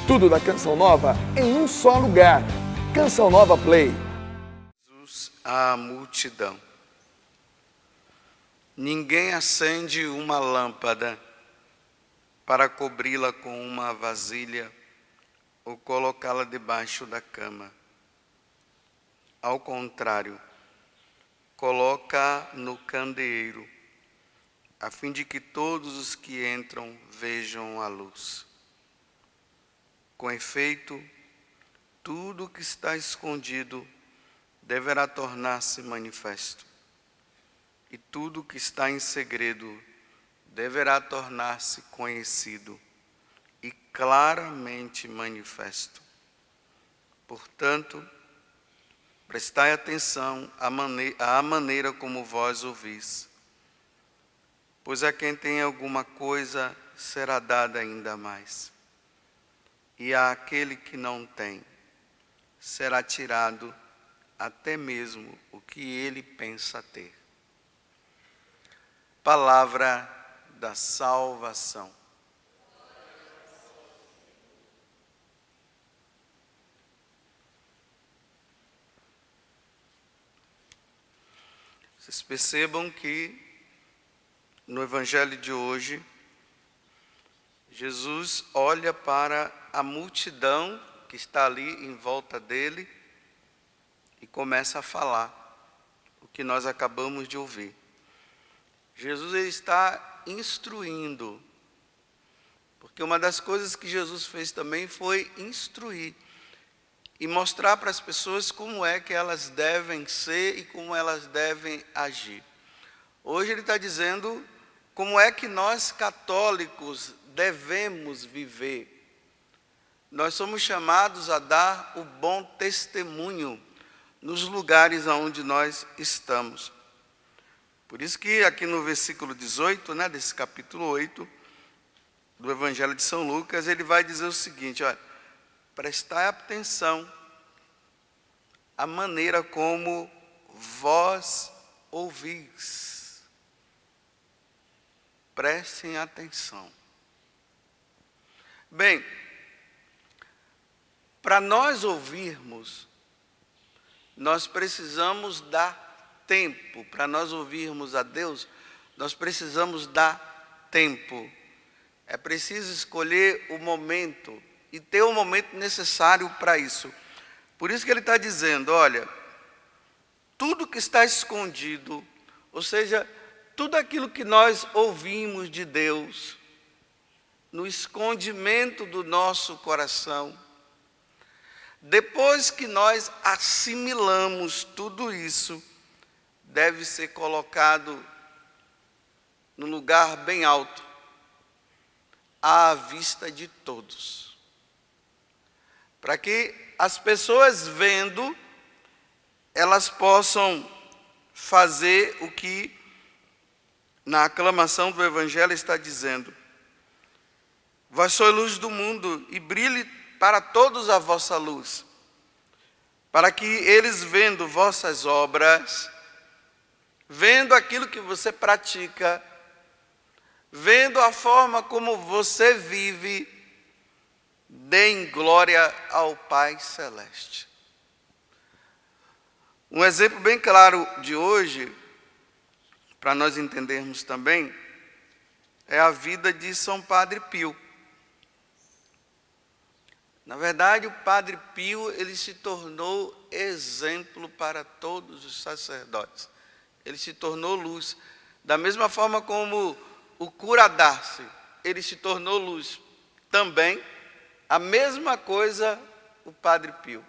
Tudo da Canção Nova em um só lugar. Canção Nova Play. Jesus à multidão. Ninguém acende uma lâmpada para cobri-la com uma vasilha ou colocá-la debaixo da cama. Ao contrário, coloca no candeeiro, a fim de que todos os que entram vejam a luz. Com efeito, tudo que está escondido deverá tornar-se manifesto, e tudo que está em segredo deverá tornar-se conhecido e claramente manifesto. Portanto, prestai atenção à maneira como vós ouvis, pois a quem tem alguma coisa será dada ainda mais, e àquele que não tem será tirado até mesmo o que ele pensa ter. Palavra da salvação. Vocês percebam que no Evangelho de hoje, Jesus olha para a multidão que está ali em volta dele e começa a falar o que nós acabamos de ouvir. Jesus ele está instruindo, porque uma das coisas que Jesus fez também foi instruir e mostrar para as pessoas como é que elas devem ser e como elas devem agir. Hoje ele está dizendo como é que nós católicos devemos viver. Nós somos chamados a dar o bom testemunho nos lugares onde nós estamos. Por isso que aqui no versículo 18, desse capítulo 8, do Evangelho de São Lucas, ele vai dizer o seguinte, olha, prestai atenção à maneira como vós ouvis. Prestem atenção. Bem, para nós ouvirmos, nós precisamos dar tempo. Para nós ouvirmos a Deus, nós precisamos dar tempo. É preciso escolher o momento e ter o momento necessário para isso. Por isso que ele está dizendo, olha, tudo que está escondido, ou seja, tudo aquilo que nós ouvimos de Deus, no escondimento do nosso coração, depois que nós assimilamos tudo isso, deve ser colocado num lugar bem alto, à vista de todos. Para que as pessoas vendo, elas possam fazer o que na aclamação do Evangelho está dizendo. Vós sois luz do mundo e brilhe para todos a vossa luz, para que eles vendo vossas obras, vendo aquilo que você pratica, vendo a forma como você vive, deem glória ao Pai Celeste. Um exemplo bem claro de hoje, para nós entendermos também, é a vida de São Padre Pio. Na verdade, o Padre Pio, ele se tornou exemplo para todos os sacerdotes. Ele se tornou luz. Da mesma forma como o cura Darcy, ele se tornou luz. Também, a mesma coisa o Padre Pio.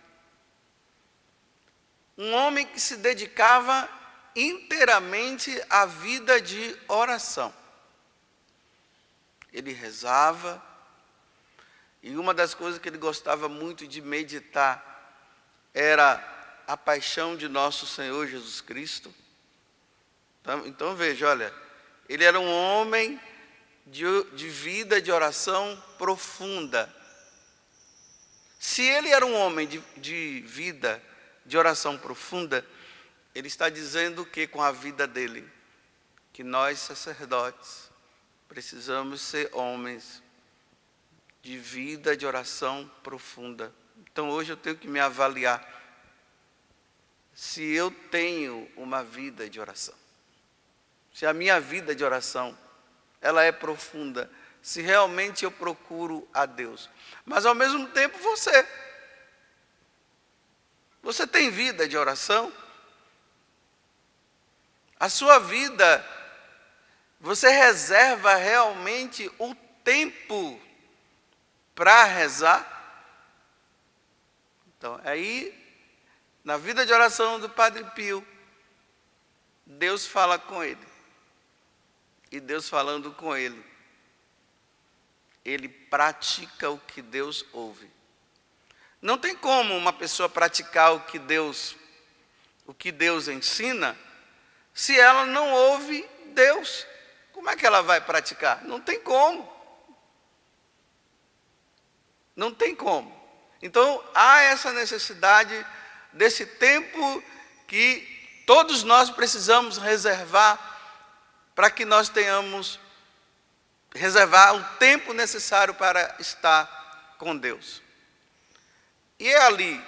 Um homem que se dedicava inteiramente à vida de oração. Ele rezava, e uma das coisas que ele gostava muito de meditar era a paixão de nosso Senhor Jesus Cristo. Então veja, olha, ele era um homem de vida de oração profunda. Se ele era um homem de vida de oração profunda, ele está dizendo que com a vida dele, que nós sacerdotes precisamos ser homens de vida de oração profunda. Então hoje eu tenho que me avaliar se eu tenho uma vida de oração. Se a minha vida de oração, ela é profunda, se realmente eu procuro a Deus. Mas ao mesmo tempo você tem vida de oração? A sua vida, você reserva realmente o tempo para rezar? Então, aí, na vida de oração do Padre Pio, Deus fala com ele. E Deus falando com ele, ele pratica o que Deus ouve. Não tem como uma pessoa praticar o que Deus ensina, se ela não ouve Deus. Como é que ela vai praticar? Não tem como. Não tem como. Então, há essa necessidade desse tempo que todos nós precisamos reservar para que nós tenhamos, reservar o tempo necessário para estar com Deus. E é ali,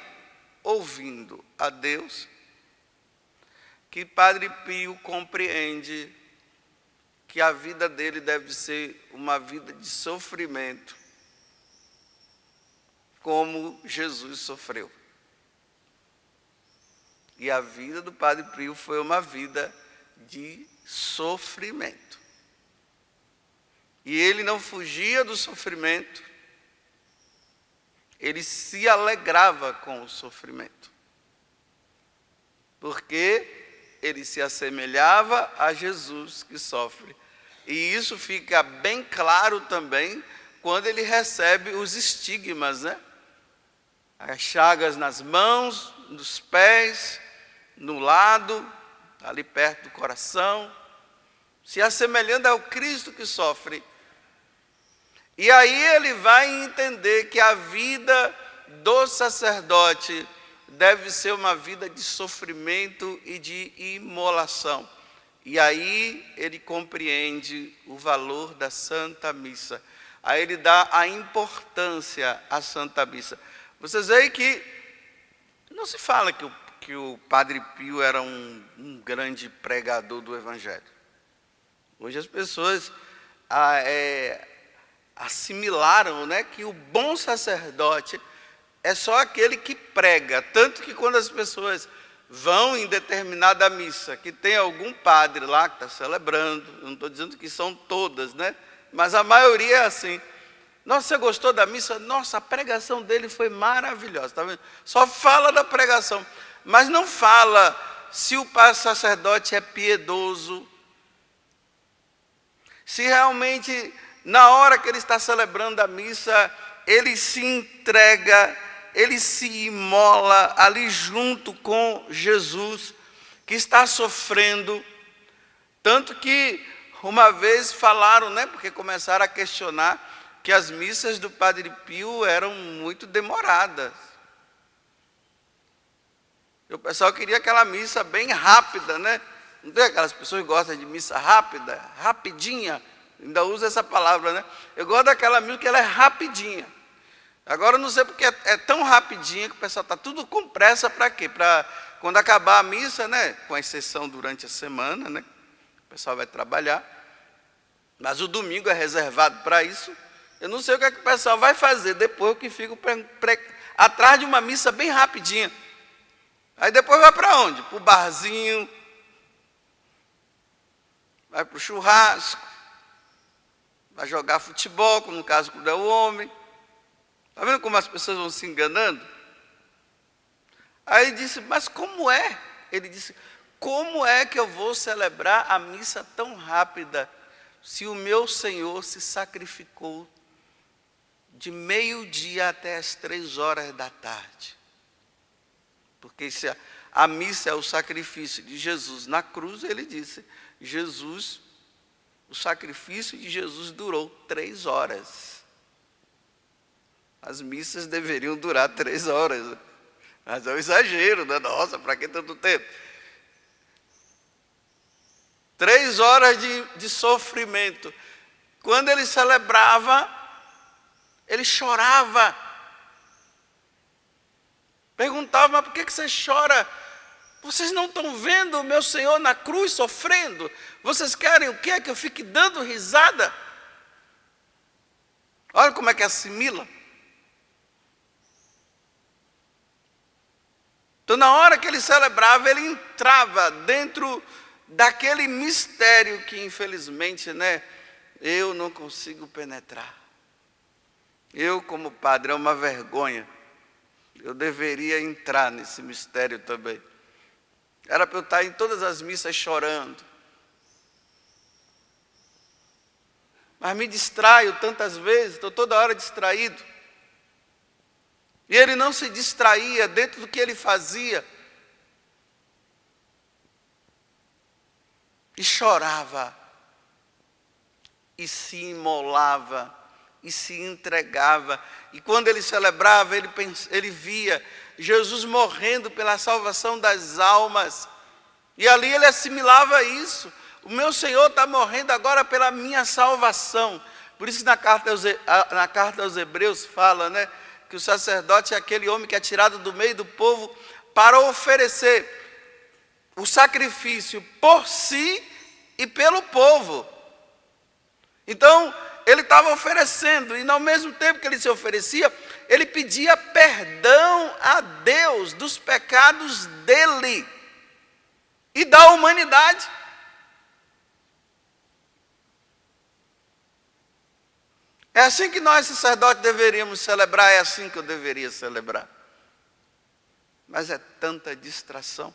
ouvindo a Deus, que Padre Pio compreende que a vida dele deve ser uma vida de sofrimento, como Jesus sofreu. E a vida do Padre Pio foi uma vida de sofrimento. E ele não fugia do sofrimento, ele se alegrava com o sofrimento. Porque ele se assemelhava a Jesus que sofre. E isso fica bem claro também quando ele recebe os estigmas, né? As chagas nas mãos, nos pés, no lado, ali perto do coração, se assemelhando ao Cristo que sofre. E aí ele vai entender que a vida do sacerdote deve ser uma vida de sofrimento e de imolação. E aí ele compreende o valor da Santa Missa. Aí ele dá a importância à Santa Missa. Vocês veem que não se fala que o Padre Pio era um grande pregador do Evangelho. Hoje as pessoas assimilaram, né, que o bom sacerdote é só aquele que prega. Tanto que quando as pessoas vão em determinada missa, que tem algum padre lá que está celebrando, eu não estou dizendo que são todas, né? Mas a maioria é assim. Nossa, você gostou da missa? Nossa, a pregação dele foi maravilhosa. Tá vendo? Só fala da pregação, mas não fala se o sacerdote é piedoso, se realmente, na hora que ele está celebrando a missa, ele se entrega, ele se imola ali junto com Jesus, que está sofrendo. Tanto que uma vez falaram, né, porque começaram a questionar, que as missas do Padre Pio eram muito demoradas. E o pessoal queria aquela missa bem rápida, né? Não tem aquelas pessoas que gostam de missa rápida, rapidinha, ainda usa essa palavra, né? Eu gosto daquela missa que ela é rapidinha. Agora eu não sei porque é tão rapidinha que o pessoal está tudo com pressa para quê? Para quando acabar a missa, né? Com exceção durante a semana, né? O pessoal vai trabalhar. Mas o domingo é reservado para isso. Eu não sei o que o pessoal vai fazer depois que fica atrás de uma missa bem rapidinha. Aí depois vai para onde? Para o barzinho, vai para o churrasco, vai jogar futebol, como no caso quando é o homem. Está vendo como as pessoas vão se enganando? Aí ele disse, mas como é? Ele disse, como é que eu vou celebrar a missa tão rápida se o meu Senhor se sacrificou de meio-dia até as 3h da tarde? Porque se a missa é o sacrifício de Jesus na cruz, ele disse, o sacrifício de Jesus durou 3 horas. As missas deveriam durar 3 horas. Mas é um exagero, né? Nossa, para que tanto tempo? 3 horas de sofrimento. Quando ele celebrava, Ele chorava. Perguntava, mas por que você chora? Vocês não estão vendo o meu Senhor na cruz sofrendo? Vocês querem o quê? Que eu fique dando risada? Olha como é que assimila. Então, na hora que ele celebrava, ele entrava dentro daquele mistério que, infelizmente, eu não consigo penetrar. Eu, como padre, é uma vergonha. Eu deveria entrar nesse mistério também. Era para eu estar em todas as missas chorando. Mas me distraio tantas vezes, estou toda hora distraído. E ele não se distraía dentro do que ele fazia. E chorava. E se imolava. E se entregava. E quando ele celebrava, ele via Jesus morrendo pela salvação das almas. E ali ele assimilava isso. O meu Senhor está morrendo agora pela minha salvação. Por isso que na carta aos Hebreus fala, que o sacerdote é aquele homem que é tirado do meio do povo para oferecer o sacrifício por si e pelo povo. Então, ele estava oferecendo, e ao mesmo tempo que ele se oferecia, ele pedia perdão a Deus dos pecados dele e da humanidade. É assim que nós, sacerdotes, deveríamos celebrar, é assim que eu deveria celebrar. Mas é tanta distração.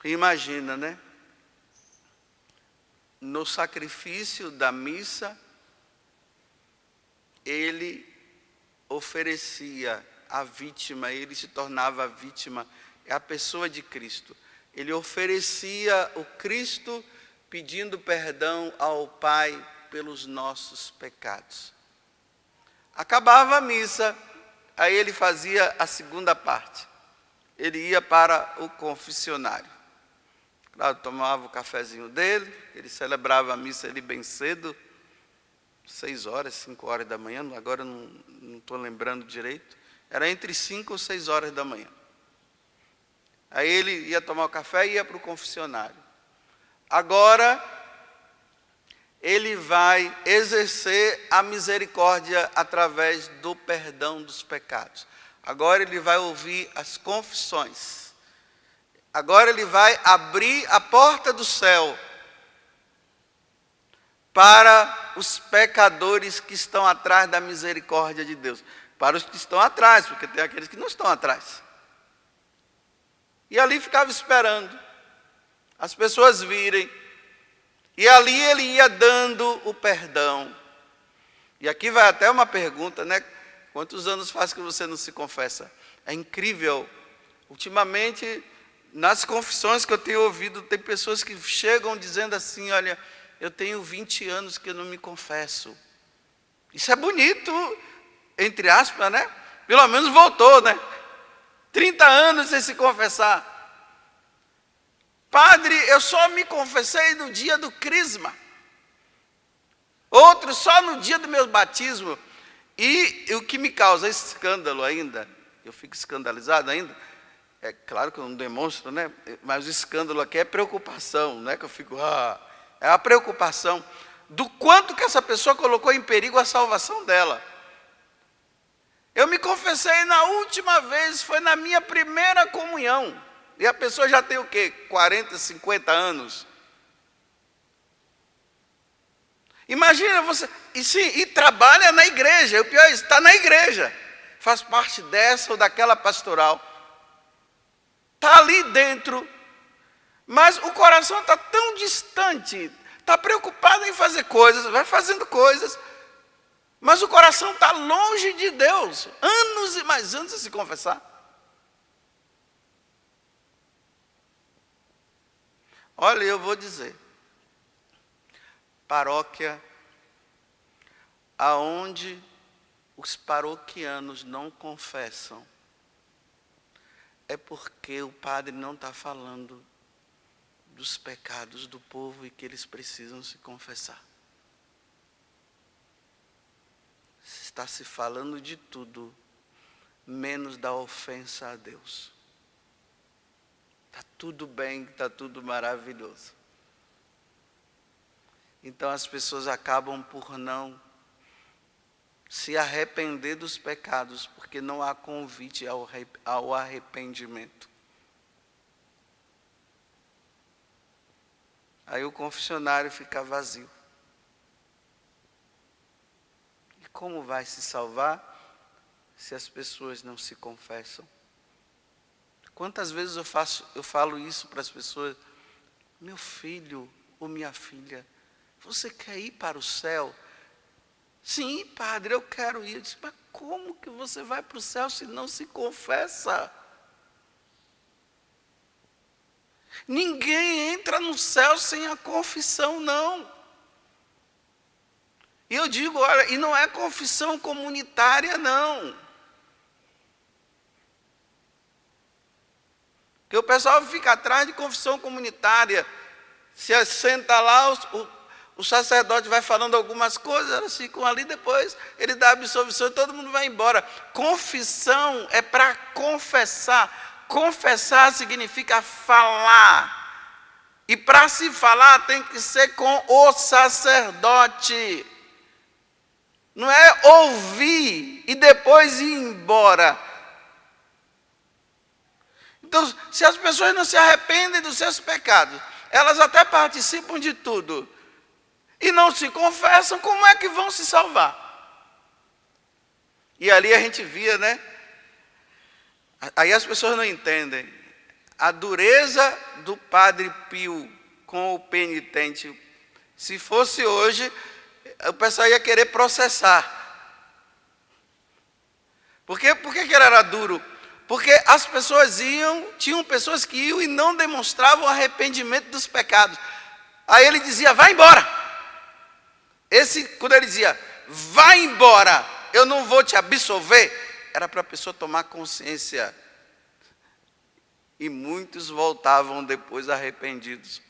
Imagina, no sacrifício da missa, ele oferecia a vítima, ele se tornava a vítima, é a pessoa de Cristo. Ele oferecia o Cristo pedindo perdão ao Pai pelos nossos pecados. Acabava a missa, aí ele fazia a segunda parte. Ele ia para o confessionário. Claro, tomava o cafezinho dele, ele celebrava a missa ali bem cedo, 6 horas, 5 horas da manhã, agora não estou lembrando direito. Era entre 5 ou 6 horas da manhã. Aí ele ia tomar o café e ia para o confessionário. Agora, ele vai exercer a misericórdia através do perdão dos pecados. Agora ele vai ouvir as confissões. Agora ele vai abrir a porta do céu para os pecadores que estão atrás da misericórdia de Deus. Para os que estão atrás, porque tem aqueles que não estão atrás. E ali ficava esperando as pessoas virem. E ali ele ia dando o perdão. E aqui vai até uma pergunta, Quantos anos faz que você não se confessa? É incrível. Ultimamente, nas confissões que eu tenho ouvido, tem pessoas que chegam dizendo assim, olha, eu tenho 20 anos que eu não me confesso. Isso é bonito, entre aspas, Pelo menos voltou, 30 anos sem se confessar. Padre, eu só me confessei no dia do crisma. Outro só no dia do meu batismo. E o que me causa escândalo ainda, eu fico escandalizado ainda, é claro que eu não demonstro, mas o escândalo aqui é preocupação, que eu fico, é a preocupação do quanto que essa pessoa colocou em perigo a salvação dela. Eu me confessei na última vez, foi na minha primeira comunhão, e a pessoa já tem o quê? 40, 50 anos. Imagina você, e trabalha na igreja, o pior é isso, está na igreja, faz parte dessa ou daquela pastoral, está ali dentro, mas o coração está tão distante, está preocupado em fazer coisas, vai fazendo coisas, mas o coração está longe de Deus, anos e mais anos a se confessar. Olha, eu vou dizer, paróquia aonde os paroquianos não confessam, é porque o padre não está falando dos pecados do povo e que eles precisam se confessar. Está se falando de tudo, menos da ofensa a Deus. Está tudo bem, está tudo maravilhoso. Então as pessoas acabam por não se arrepender dos pecados, porque não há convite ao arrependimento. Aí o confessionário fica vazio. E como vai se salvar se as pessoas não se confessam? Quantas vezes eu falo isso para as pessoas? Meu filho ou minha filha, você quer ir para o céu? Sim, padre, eu quero ir. Eu disse, mas como que você vai para o céu se não se confessa? Ninguém entra no céu sem a confissão, não. E eu digo, olha, e não é confissão comunitária, não. Porque o pessoal fica atrás de confissão comunitária. Se senta lá, o sacerdote vai falando algumas coisas, elas ficam ali, depois ele dá a absolvição e todo mundo vai embora. Confissão é para confessar. Confessar significa falar. E para se falar tem que ser com o sacerdote. Não é ouvir e depois ir embora. Então, se as pessoas não se arrependem dos seus pecados, elas até participam de tudo, e não se confessam, como é que vão se salvar? E ali a gente via, né? Aí as pessoas não entendem. A dureza do Padre Pio com o penitente, se fosse hoje, o pessoal ia querer processar. Por que ele era duro? Porque as pessoas tinham pessoas que iam e não demonstravam arrependimento dos pecados. Aí ele dizia, vai embora. Quando ele dizia, vai embora, eu não vou te absolver, era para a pessoa tomar consciência. E muitos voltavam depois arrependidos.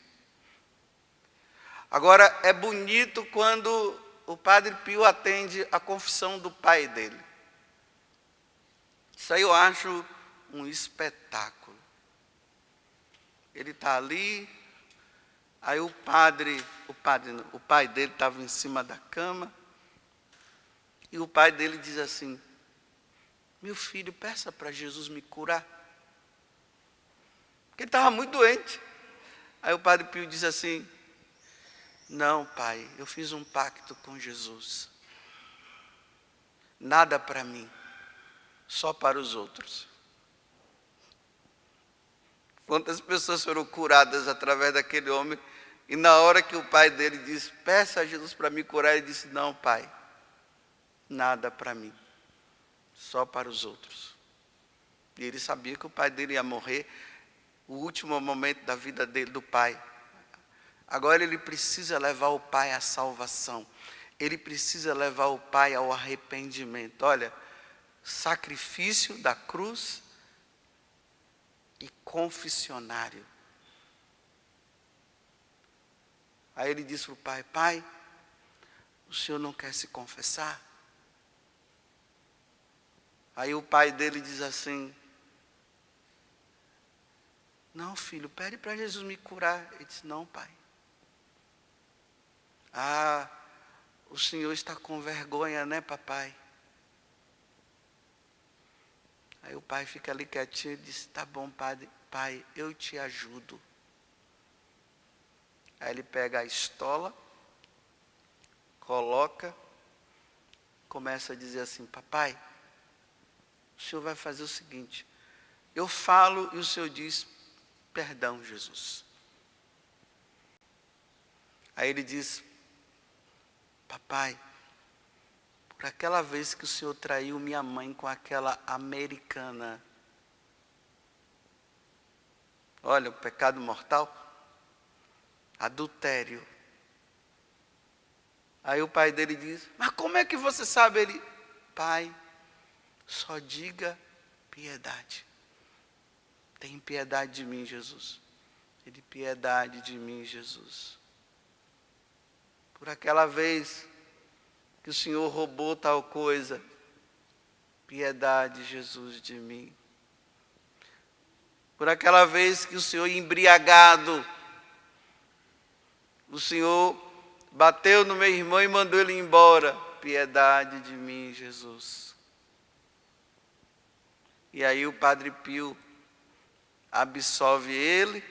Agora, é bonito quando o Padre Pio atende a confissão do pai dele. Isso aí eu acho um espetáculo. Ele está ali, aí o pai dele estava em cima da cama, e o pai dele diz assim, meu filho, peça para Jesus me curar. Porque ele estava muito doente. Aí o Padre Pio diz assim, não, pai, eu fiz um pacto com Jesus. Nada para mim, só para os outros. Quantas pessoas foram curadas através daquele homem, e na hora que o pai dele disse, peça a Jesus para me curar, ele disse, não, pai, nada para mim, só para os outros. E ele sabia que o pai dele ia morrer, o último momento da vida dele, do pai. Agora ele precisa levar o pai à salvação. Ele precisa levar o pai ao arrependimento. Olha, sacrifício da cruz e confessionário. Aí ele disse para o pai, pai, o senhor não quer se confessar? Aí o pai dele diz assim, não, filho, pede para Jesus me curar. Ele disse, não, pai. Ah, o senhor está com vergonha, né, papai? Aí o pai fica ali quietinho e diz, tá bom, pai, eu te ajudo. Aí ele pega a estola, coloca, começa a dizer assim, papai, o senhor vai fazer o seguinte, eu falo e o senhor diz, perdão, Jesus. Aí ele diz, papai, por aquela vez que o senhor traiu minha mãe com aquela americana, olha, o pecado mortal, adultério. Aí o pai dele diz, mas como é que você sabe? Ele, pai, só diga piedade. Tem piedade de mim, Jesus. Ele, piedade de mim, Jesus. Por aquela vez que o Senhor roubou tal coisa, piedade, Jesus, de mim. Por aquela vez que o Senhor embriagado, o Senhor bateu no meu irmão e mandou ele embora, piedade de mim, Jesus. E aí o Padre Pio absolve ele.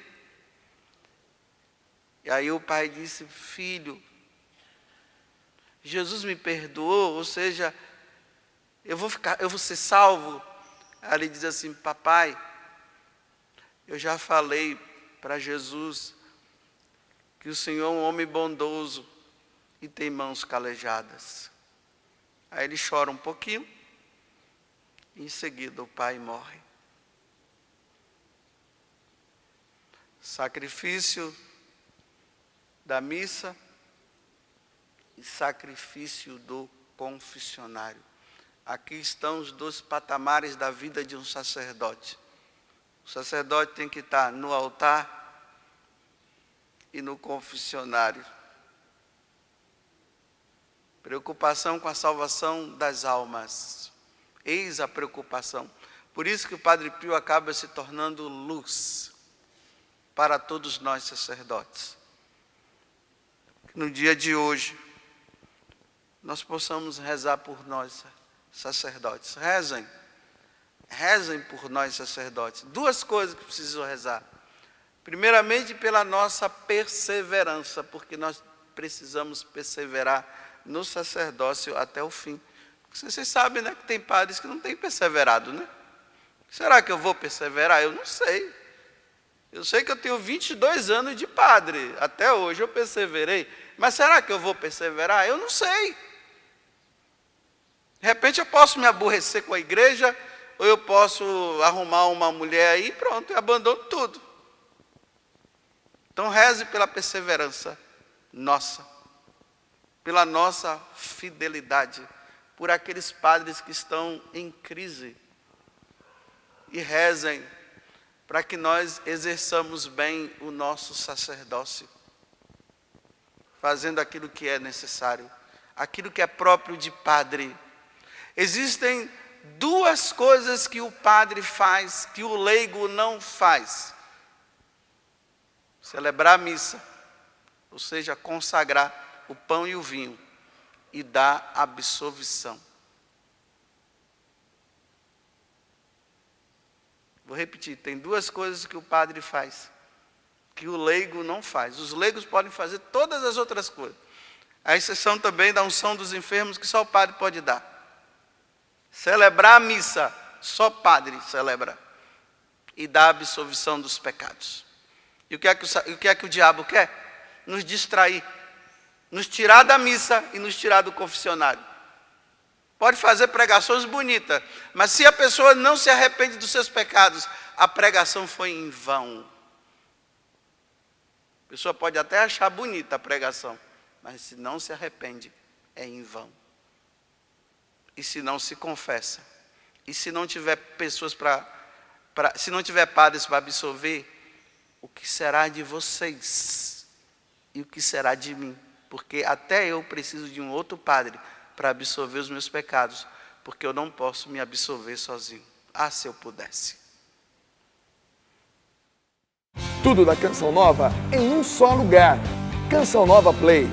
E aí o pai disse, filho, Jesus me perdoou, ou seja, eu vou ser salvo. Aí ele diz assim, papai, eu já falei para Jesus que o Senhor é um homem bondoso e tem mãos calejadas. Aí ele chora um pouquinho, e em seguida o pai morre. Sacrifício da missa e sacrifício do confessionário. Aqui estão os dois patamares da vida de um sacerdote. O sacerdote tem que estar no altar e no confessionário. Preocupação com a salvação das almas. Eis a preocupação. Por isso que o Padre Pio acaba se tornando luz para todos nós sacerdotes. No dia de hoje, nós possamos rezar por nós sacerdotes. Rezem por nós sacerdotes. Duas coisas que precisam rezar. Primeiramente, pela nossa perseverança, porque nós precisamos perseverar no sacerdócio até o fim. Vocês sabem, né, que tem padres que não têm perseverado, né? Será que eu vou perseverar? Eu não sei. Eu sei que eu tenho 22 anos de padre. Até hoje eu perseverei. Mas será que eu vou perseverar? Eu não sei. De repente eu posso me aborrecer com a igreja, ou eu posso arrumar uma mulher aí e pronto, eu abandono tudo. Então reze pela perseverança nossa, pela nossa fidelidade, por aqueles padres que estão em crise. E rezem para que nós exerçamos bem o nosso sacerdócio, fazendo aquilo que é necessário, aquilo que é próprio de padre. Existem duas coisas que o padre faz, que o leigo não faz. Celebrar a missa, ou seja, consagrar o pão e o vinho, e dar absolvição. Vou repetir, tem duas coisas que o padre faz, que o leigo não faz. Os leigos podem fazer todas as outras coisas. A exceção também da unção dos enfermos, que só o padre pode dar. Celebrar a missa, só padre celebra. E dar a absolvição dos pecados. E o que é que o diabo quer? Nos distrair. Nos tirar da missa e nos tirar do confessionário. Pode fazer pregações bonitas, mas se a pessoa não se arrepende dos seus pecados, a pregação foi em vão. A pessoa pode até achar bonita a pregação, mas se não se arrepende, é em vão. E se não se confessa, e se não tiver pessoas se não tiver padres para absolver, o que será de vocês? E o que será de mim? Porque até eu preciso de um outro padre para absolver os meus pecados, porque eu não posso me absolver sozinho. Ah, se eu pudesse. Tudo da Canção Nova em um só lugar. Canção Nova Play.